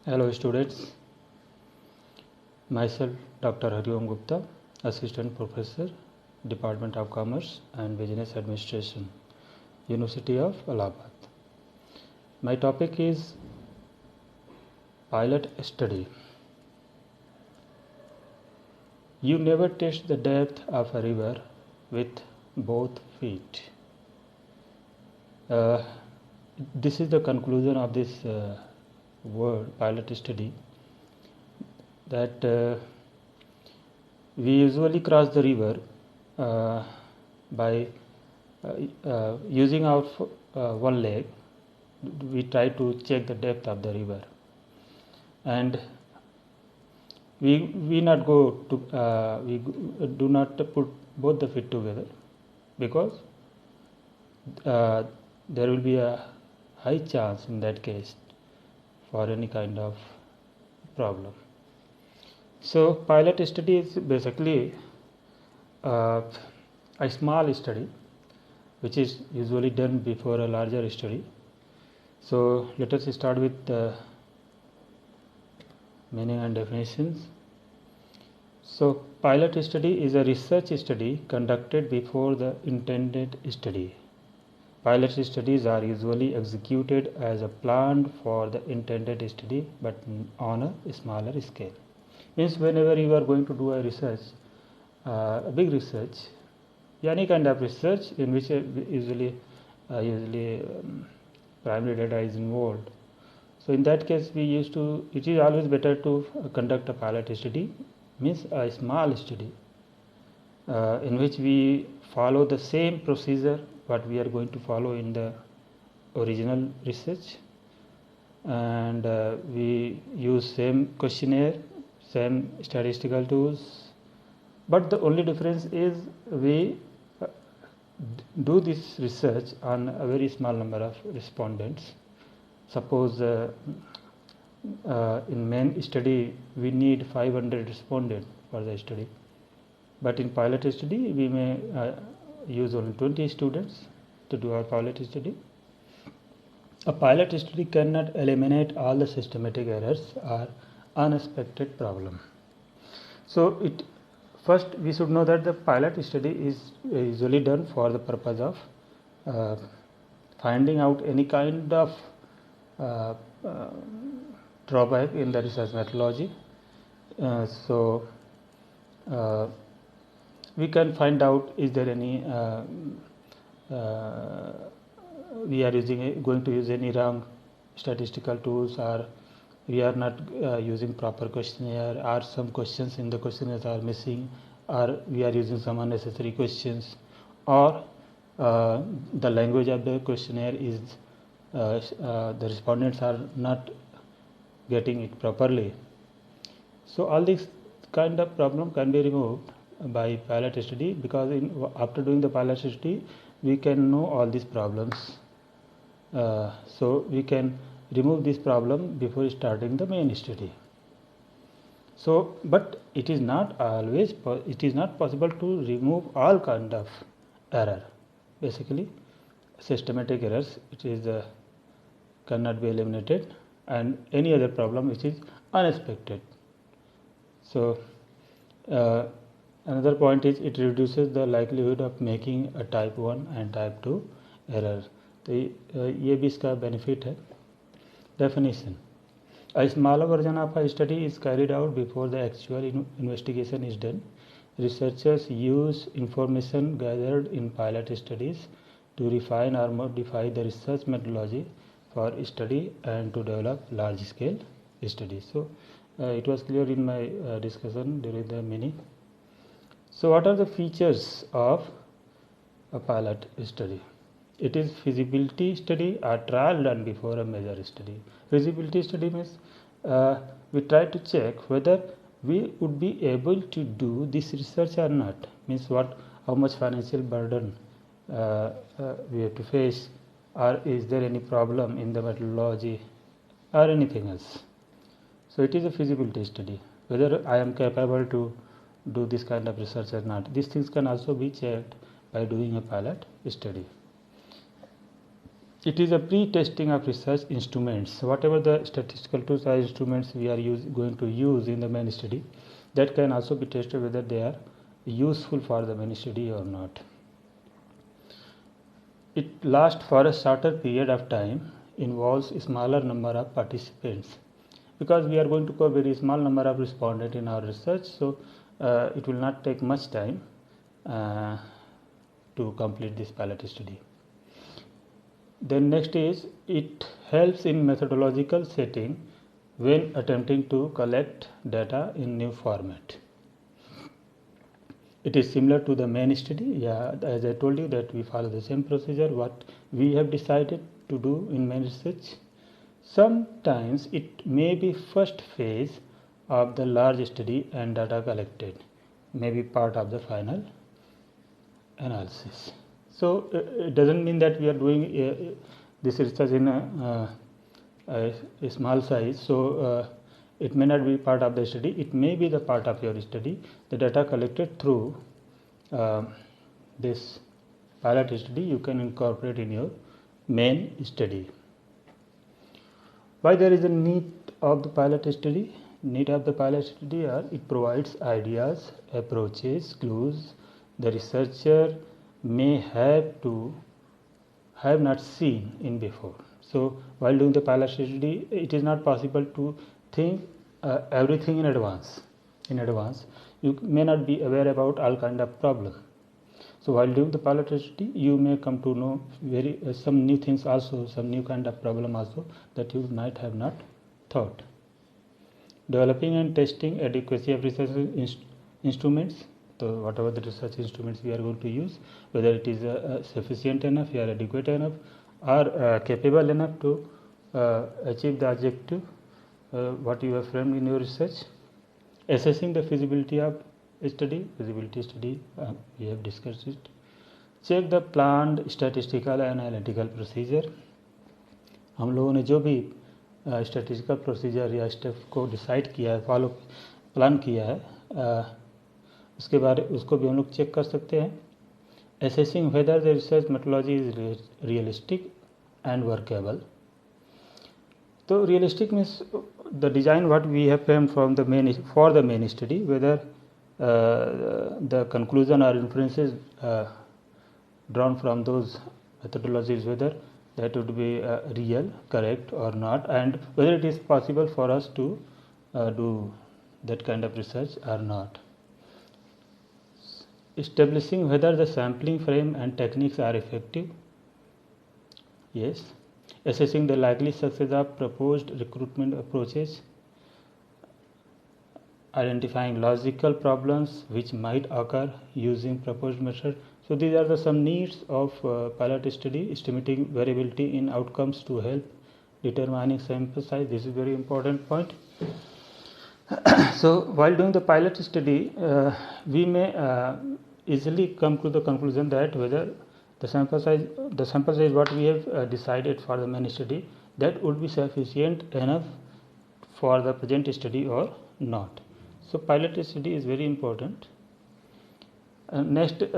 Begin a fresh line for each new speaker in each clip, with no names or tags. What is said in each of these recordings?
Hello students, myself Dr. Hariom Gupta, Assistant Professor, Department of Commerce and Business Administration, University of Allahabad. My topic is pilot study. You never test the depth of a river with both feet. This is the conclusion of this word pilot study, that we usually cross the river by using our one leg. We try to check the depth of the river, and we not go to we do not put both the feet together, because there will be a high chance in that case for any kind of problem. So pilot study is basically a small study which is usually done before a larger study. So let us start with the meaning and definitions. So pilot study is a research study conducted before the intended study. Pilot studies are usually executed as a plan for the intended study, but on a smaller scale. Means whenever you are going to do a research, a big research, any kind of research in which usually primary data is involved. So in that case, it is always better to conduct a pilot study, means a small study, in which we follow the same procedure what we are going to follow in the original research, and we use same questionnaire, same statistical tools, but the only difference is we do this research on a very small number of respondents. Suppose in main study we need 500 respondents for the study, but in pilot study we may use only 20 students to do our pilot study. A pilot study cannot eliminate all the systematic errors or unexpected problem. So first we should know that the pilot study is usually done for the purpose of finding out any kind of drawback in the research methodology. So we can find out, is there any we are going to use any wrong statistical tools, or we are not using proper questionnaire, or some questions in the questionnaires are missing, or we are using some unnecessary questions, or the language of the questionnaire is the respondents are not getting it properly. So all this kind of problem can be removed by pilot study, because after doing the pilot study we can know all these problems, so we can remove this problem before starting the main study. So but it is not possible to remove all kind of error. Basically systematic errors, it is cannot be eliminated, and any other problem which is unexpected. So another point is it reduces the likelihood of making a type 1 and type 2 error. तो ये भी इसका benefit है. Definition: a smaller version of a study is carried out before the actual investigation is done. Researchers use information gathered in pilot studies to refine or modify the research methodology for study and to develop large-scale studies. So it was clear in my discussion during the meeting. So what are the features of a pilot study? It is feasibility study or trial done before a major study. Feasibility study means we try to check whether we would be able to do this research or not. Means how much financial burden we have to face, or is there any problem in the methodology or anything else. So it is a feasibility study, whether I am capable to do this kind of research or not. These things can also be checked by doing a pilot study. it is a pre-testing of research instruments. Whatever the statistical tools or instruments we are going to use in the main study, that can also be tested whether they are useful for the main study or not. It lasts for a shorter period of time, involves a smaller number of participants, because we are going to cover very small number of respondents in our research, so it will not take much time to complete this pilot study. Then next is, it helps in methodological setting when attempting to collect data in new format. It is similar to the main study. Yeah, as I told you that we follow the same procedure what we have decided to do in main research. Sometimes it may be first phase of the large study and data collected may be part of the final analysis. So it doesn't mean that we are doing this research in a small size, so it may not be part of the study. It may be the part of your study. The data collected through this pilot study you can incorporate in your main study. Why there is a need of the pilot study? Need of the pilot study are, it provides ideas, approaches, clues the researcher may have not seen in before. So while doing the pilot study, it is not possible to think everything in advance. You may not be aware about all kind of problem. So while doing the pilot study, you may come to know some new things also, some new kind of problem also that you might have not thought. Developing and testing adequacy of research instruments. So whatever the research instruments we are going to use, whether it is sufficient enough or adequate enough or capable enough to achieve the objective what you have framed in your research. Assessing the feasibility of study, we have discussed it. Check the planned statistical and analytical procedure. हम लोगों ने जो भी statistical procedure या step को decide किया है, plan किया है, उसको भी हम लोग चेक कर सकते हैं. Assessing whether the research methodology is realistic and workable. So realistic means the design what we have framed for the main study, whether the conclusion or inferences drawn from those methodologies, whether that would be real, correct or not, and whether it is possible for us to do that kind of research or not. Establishing whether the sampling frame and techniques are effective. Yes. Assessing the likely success of proposed recruitment approaches. Identifying logical problems which might occur using proposed method. So these are some needs of pilot study. Estimating variability in outcomes to help determining sample size. This is very important point. So while doing the pilot study, we may easily come to the conclusion that whether the sample size what we have decided for the main study, that would be sufficient enough for the present study or not. So pilot study is very important. Next, it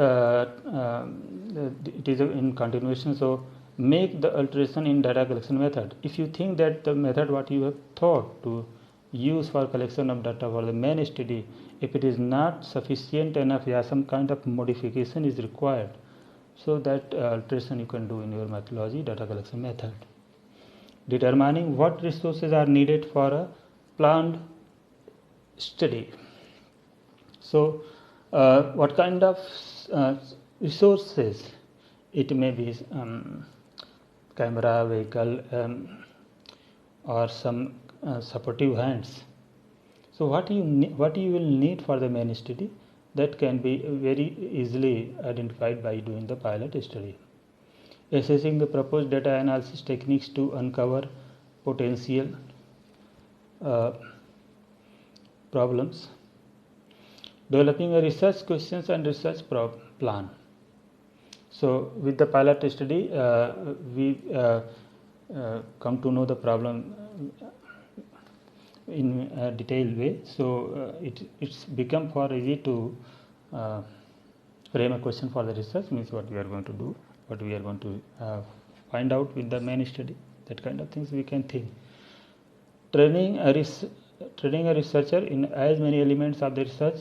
is in continuation. So make the alteration in data collection method. If you think that the method what you have thought to use for collection of data for the main study, if it is not sufficient enough, some kind of modification is required, so that alteration you can do in your methodology, data collection method. Determining what resources are needed for a planned study. So what kind of resources? It may be camera, vehicle, or some supportive hands. So what you will need for the main study, that can be very easily identified by doing the pilot study. Assessing the proposed data analysis techniques to uncover potential problems. Developing a research questions and research plan. So with the pilot study, we come to know the problem in a detailed way. So it's become for easy to frame a question for the research, means what we are going to do, what we are going to find out with the main study. That kind of things we can think. Training a researcher in as many elements of the research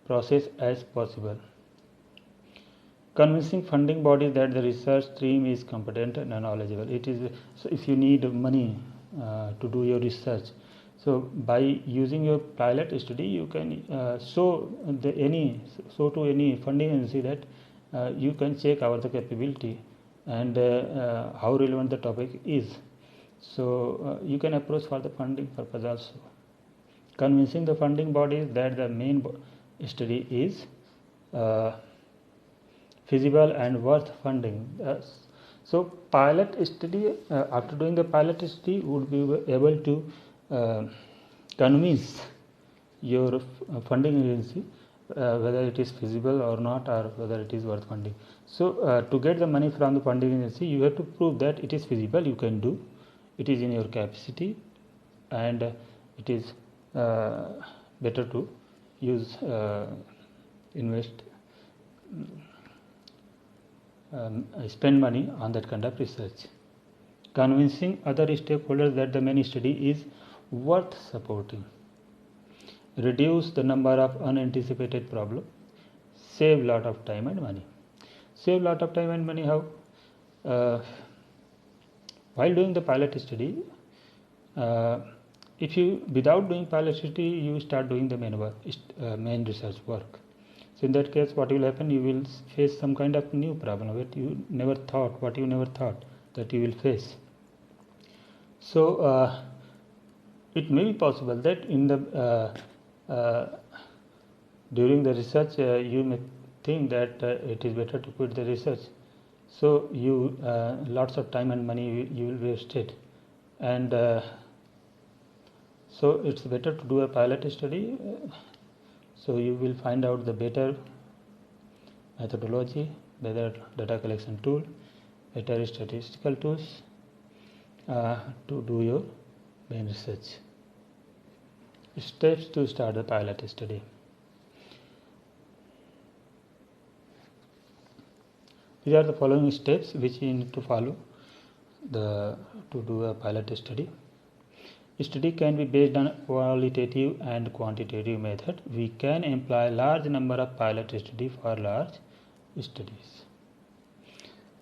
process as possible. Convincing funding bodies that the research stream is competent and knowledgeable. It is so if you need money to do your research, so by using your pilot study, you can show to any funding agency that you can check out the capability and how relevant the topic is. So you can approach for the funding purpose also. Convincing the funding bodies that the main study is feasible and worth funding. So pilot study, after doing the pilot study, would be able to convince your funding agency whether it is feasible or not, or whether it is worth funding. So to get the money from the funding agency, you have to prove that it is feasible, you can do, it is in your capacity, and it is better to use invest spend money on that kind of research. Convincing other stakeholders that the main study is worth supporting. Reduce the number of unanticipated problems. Save lot of time and money. Save lot of time and money how? While doing the pilot study, if you without doing pilot study, you start doing the main research work. So in that case, what will happen? You will face some kind of new problem that you never thought that you will face. So it may be possible that in the during the research, you may think that it is better to quit the research. So you lots of time and money you will waste it, and so it's better to do a pilot study. So you will find out the better methodology, better data collection tool, better statistical tools to do your main research. Steps to start the pilot study. These are the following steps which you need to follow to do a pilot study. Study can be based on qualitative and quantitative method. We can employ large number of pilot study for large studies.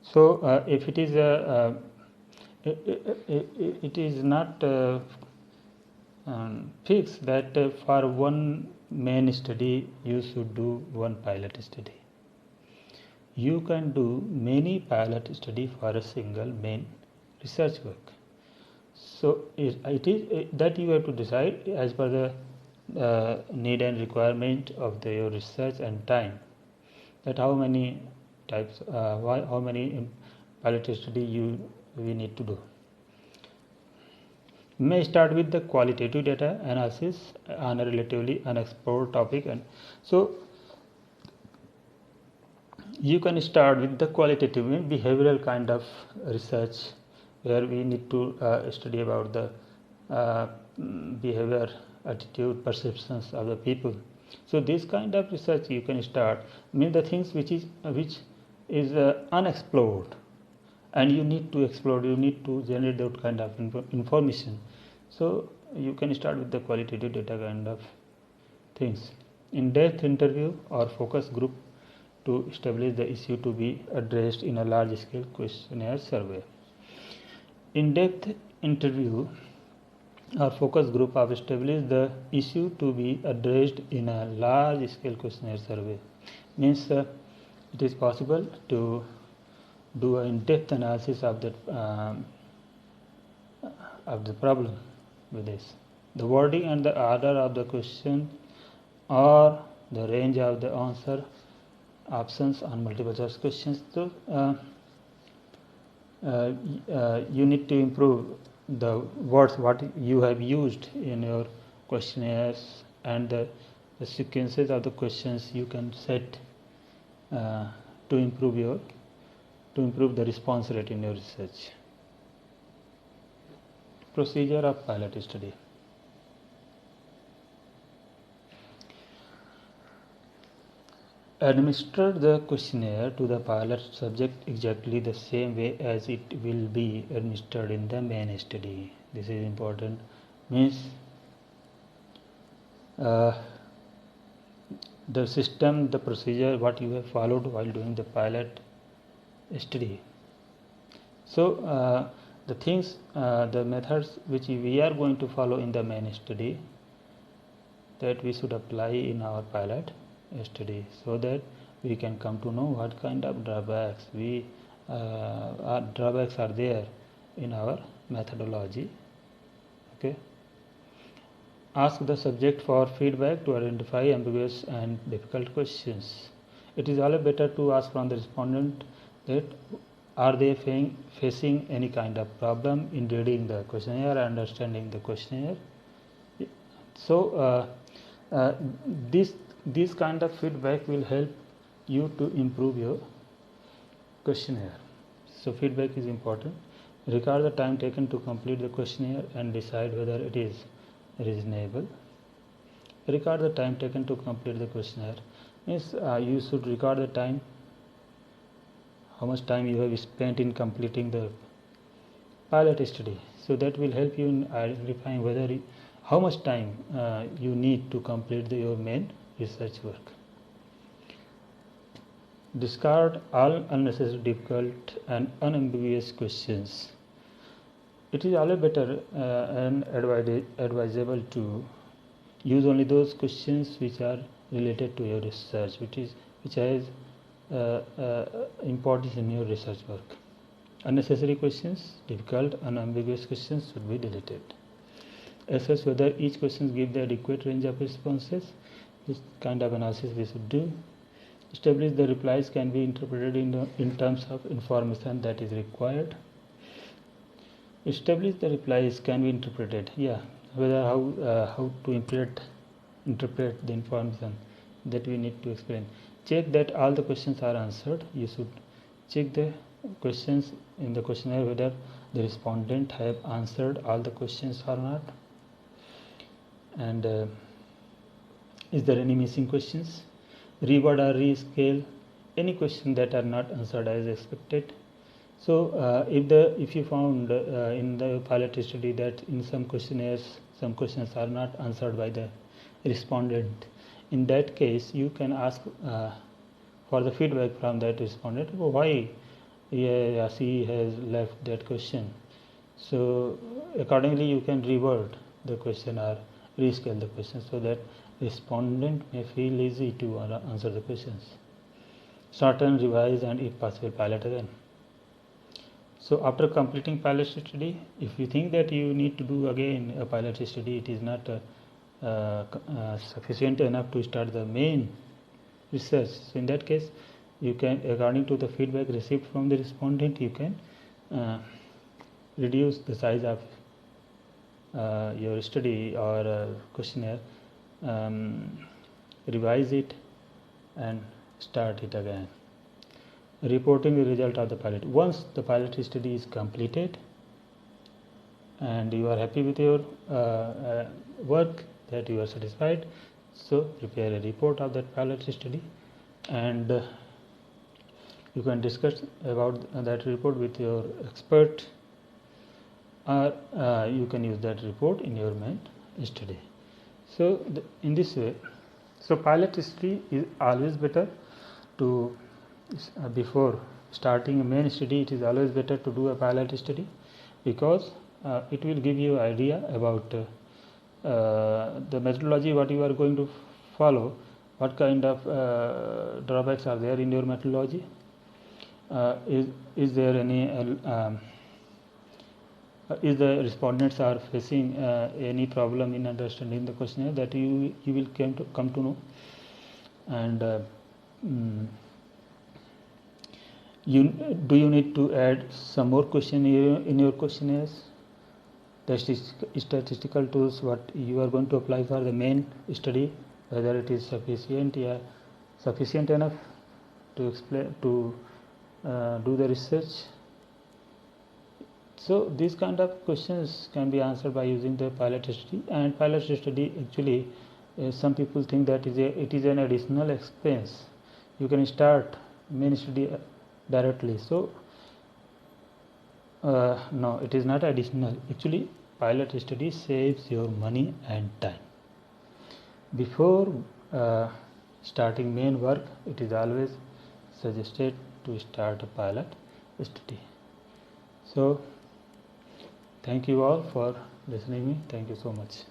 So if it is it is not fixed that for one main study you should do one pilot study. You can do many pilot study for a single main research work. So it is that you have to decide as per the need and requirement of your research and time, that how many types, how many pilot study we need to do. May start with the qualitative data analysis on a relatively unexplored topic, and so you can start with the qualitative behavioral kind of research, where we need to study about the behavior, attitude, perceptions of the people. So this kind of research you can start, mean the things which is unexplored, and you need to explore, you need to generate that kind of information. So you can start with the qualitative data kind of things. In-depth interview or focus group to establish the issue to be addressed in a large-scale questionnaire survey. In-depth interview or focus group of establish the issue to be addressed in a large-scale questionnaire survey. Means it is possible to do an in-depth analysis of the problem with this. The wording and the order of the question or the range of the answer options on multiple choice questions. So you need to improve the words what you have used in your questionnaires, and the sequences of the questions you can set to improve the response rate in your research. Procedure of pilot study. . Administer the questionnaire to the pilot subject exactly the same way as it will be administered in the main study. This is important. Means the system, the procedure, what you have followed while doing the pilot study. So the things, the methods which we are going to follow in the main study, that we should apply in our pilot study, so that we can come to know what kind of drawbacks are there in our methodology. Okay. Ask the subject for feedback to identify ambiguous and difficult questions. It is always better to ask from the respondent that are they facing any kind of problem in reading the questionnaire, understanding the questionnaire. So this kind of feedback will help you to improve your questionnaire. So feedback is important. Record the time taken to complete the questionnaire and decide whether it is reasonable. Record the time taken to complete the questionnaire. Means you should record the time, how much time you have spent in completing the pilot study. So that will help you in identifying whether how much time you need to complete your main research work. Discard all unnecessary, difficult and unambiguous questions. It is always better and advisable to use only those questions which are related to your research, which has importance in your research work. Unnecessary questions, difficult, unambiguous questions should be deleted. Assess whether each question gives the adequate range of responses. This kind of analysis we should do. Establish the replies can be interpreted in terms of information that is required. Establish the replies can be interpreted. Whether how to interpret the information that we need to explain. Check that all the questions are answered. You should check the questions in the questionnaire whether the respondent have answered all the questions or not. And is there any missing questions? Reword or rescale any question that are not answered as expected. So if you found in the pilot study that in some questionnaires some questions are not answered by the respondent, in that case you can ask for the feedback from that respondent why he or she has left that question. So accordingly you can reword the question or rescale the question so that respondent may feel easy to answer the questions. Shorten, revise and if possible pilot again. So after completing pilot study, if you think that you need to do again a pilot study, it is not sufficient enough to start the main research. So in that case, you can, according to the feedback received from the respondent, you can reduce the size of your study or questionnaire, revise it and start it again. Reporting the result of the pilot. Once the pilot study is completed and you are happy with your work, that you are satisfied, so prepare a report of that pilot study and you can discuss about that report with your expert, or you can use that report in your main study. So in this way, so pilot study is always better to before starting a main study. It is always better to do a pilot study because it will give you idea about the methodology what you are going to follow, what kind of drawbacks are there in your methodology, is there any is the respondents are facing any problem in understanding the questionnaire, that you will come to know. And do you need to add some more question in your questionnaires? The statistical tools what you are going to apply for the main study, whether it is sufficient enough to explain to do the research. So these kind of questions can be answered by using the pilot study. And pilot study actually some people think that it is an additional expense. you can start main study directly. So no, it is not additional. Actually, pilot study saves your money and time. Before starting main work, it is always suggested to start a pilot study. So thank you all for listening me. Thank you so much.